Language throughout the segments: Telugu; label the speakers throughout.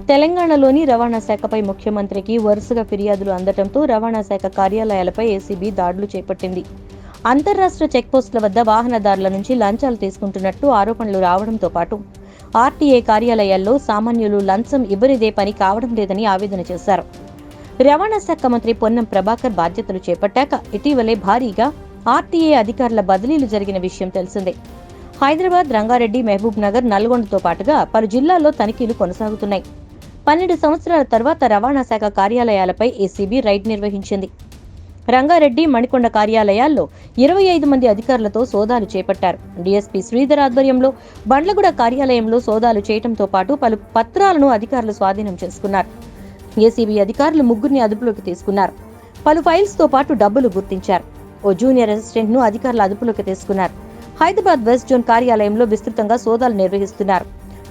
Speaker 1: తెలంగాణలోని రవాణా శాఖపై ముఖ్యమంత్రికి వరుసగా ఫిర్యాదులు అందడంతో రవాణా శాఖ కార్యాలయాలపై ఏసీబీ దాడులు చేపట్టింది. అంతర్రాష్ట్ర చెక్పోస్టుల వద్ద వాహనదారుల నుంచి లంచాలు తీసుకుంటున్నట్లు ఆరోపణలు రావడంతో పాటు ఆర్టీఏ కార్యాలయాల్లో సామాన్యులు లంచం ఇవ్వనిదే పని కావడం లేదని ఆవేదన చేశారు. రవాణా శాఖ మంత్రి పొన్నం ప్రభాకర్ బాధ్యతలు చేపట్టాక ఇటీవలే భారీగా ఆర్టీఏ అధికారుల బదిలీలు జరిగిన విషయం తెలిసిందే. హైదరాబాద్, రంగారెడ్డి, మహబూబ్ నగర్, నల్గొండతో పాటుగా పలు జిల్లాల్లో తనిఖీలు కొనసాగుతున్నాయి. 12 సంవత్సరాల తర్వాత రవాణా శాఖ కార్యాలయాలపై ఏసీబీ రైడ్ నిర్వహించింది. రంగారెడ్డి, మణికొండ కార్యాలయాల్లో 25 మంది అధికారులతో సోదాలు చేపట్టారు. డీఎస్పీ శ్రీధర్ ఆధ్వర్యంలో బండ్లగూడ కార్యాలయంలో సోదాలు చేయడంతో పాటు పలు పత్రాలను అధికారులు స్వాధీనం చేసుకున్నారు. ఏసీబీ అధికారులు 3 అదుపులోకి తీసుకున్నారు. పలు ఫైల్స్ తో పాటు డబ్బులు గుర్తించారు. ఓ జూనియర్ అసిస్టెంట్ ను అధికారులు అదుపులోకి తీసుకున్నారు. హైదరాబాద్ వెస్ట్ జోన్ కార్యాలయంలో విస్తృతంగా సోదాలు నిర్వహిస్తున్నారు.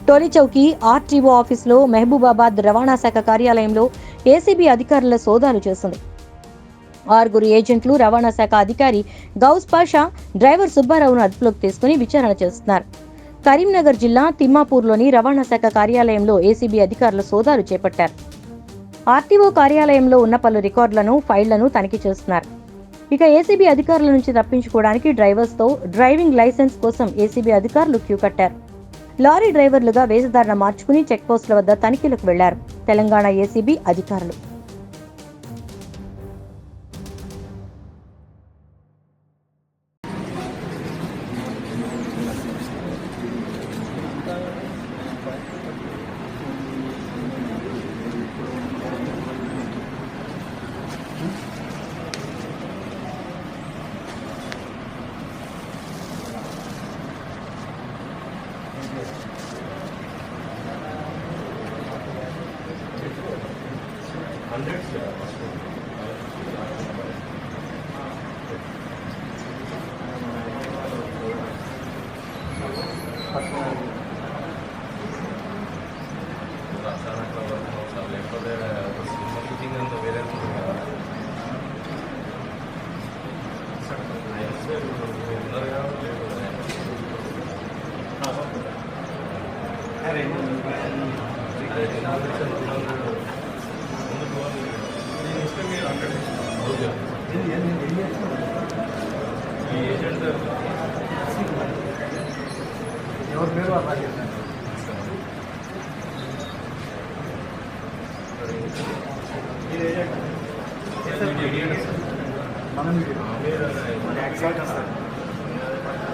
Speaker 1: టోలీచౌకీ, ఆర్టీఓ ఆఫీసులో, మహబూబాబాద్ రవాణా శాఖ కార్యాలయంలో ఏసీబీ అధికారుల సోదాలు చేసింది. 6 ఏజెంట్లు, రవాణా శాఖ అధికారి గౌస్ పాషా, డ్రైవర్ సుబ్బారావును అదుపులోకి తీసుకుని విచారణ చేస్తున్నారు. కరీంనగర్ జిల్లా తిమ్మాపూర్లోని రవాణా శాఖ కార్యాలయంలో ఏసీబీ అధికారులు సోదాలు చేపట్టారు. ఆర్టీఓ కార్యాలయంలో ఉన్న పలు రికార్డులను, ఫైళ్లను తనిఖీ చేస్తున్నారు. ఇక ఏసీబీ అధికారుల నుంచి తప్పించుకోవడానికి డ్రైవర్స్తో డ్రైవింగ్ లైసెన్స్ కోసం ఏసీబీ అధికారులు క్యూ కట్టారు. లారీ డ్రైవర్లుగా వేషధారణ మార్చుకుని చెక్పోస్టుల వద్ద తనిఖీలకు వెళ్లారు తెలంగాణ ఏసీబీ అధికారులు.
Speaker 2: ఎవరి పేరు అలాగే మనం యాక్సిడెంట్ వస్తుంది.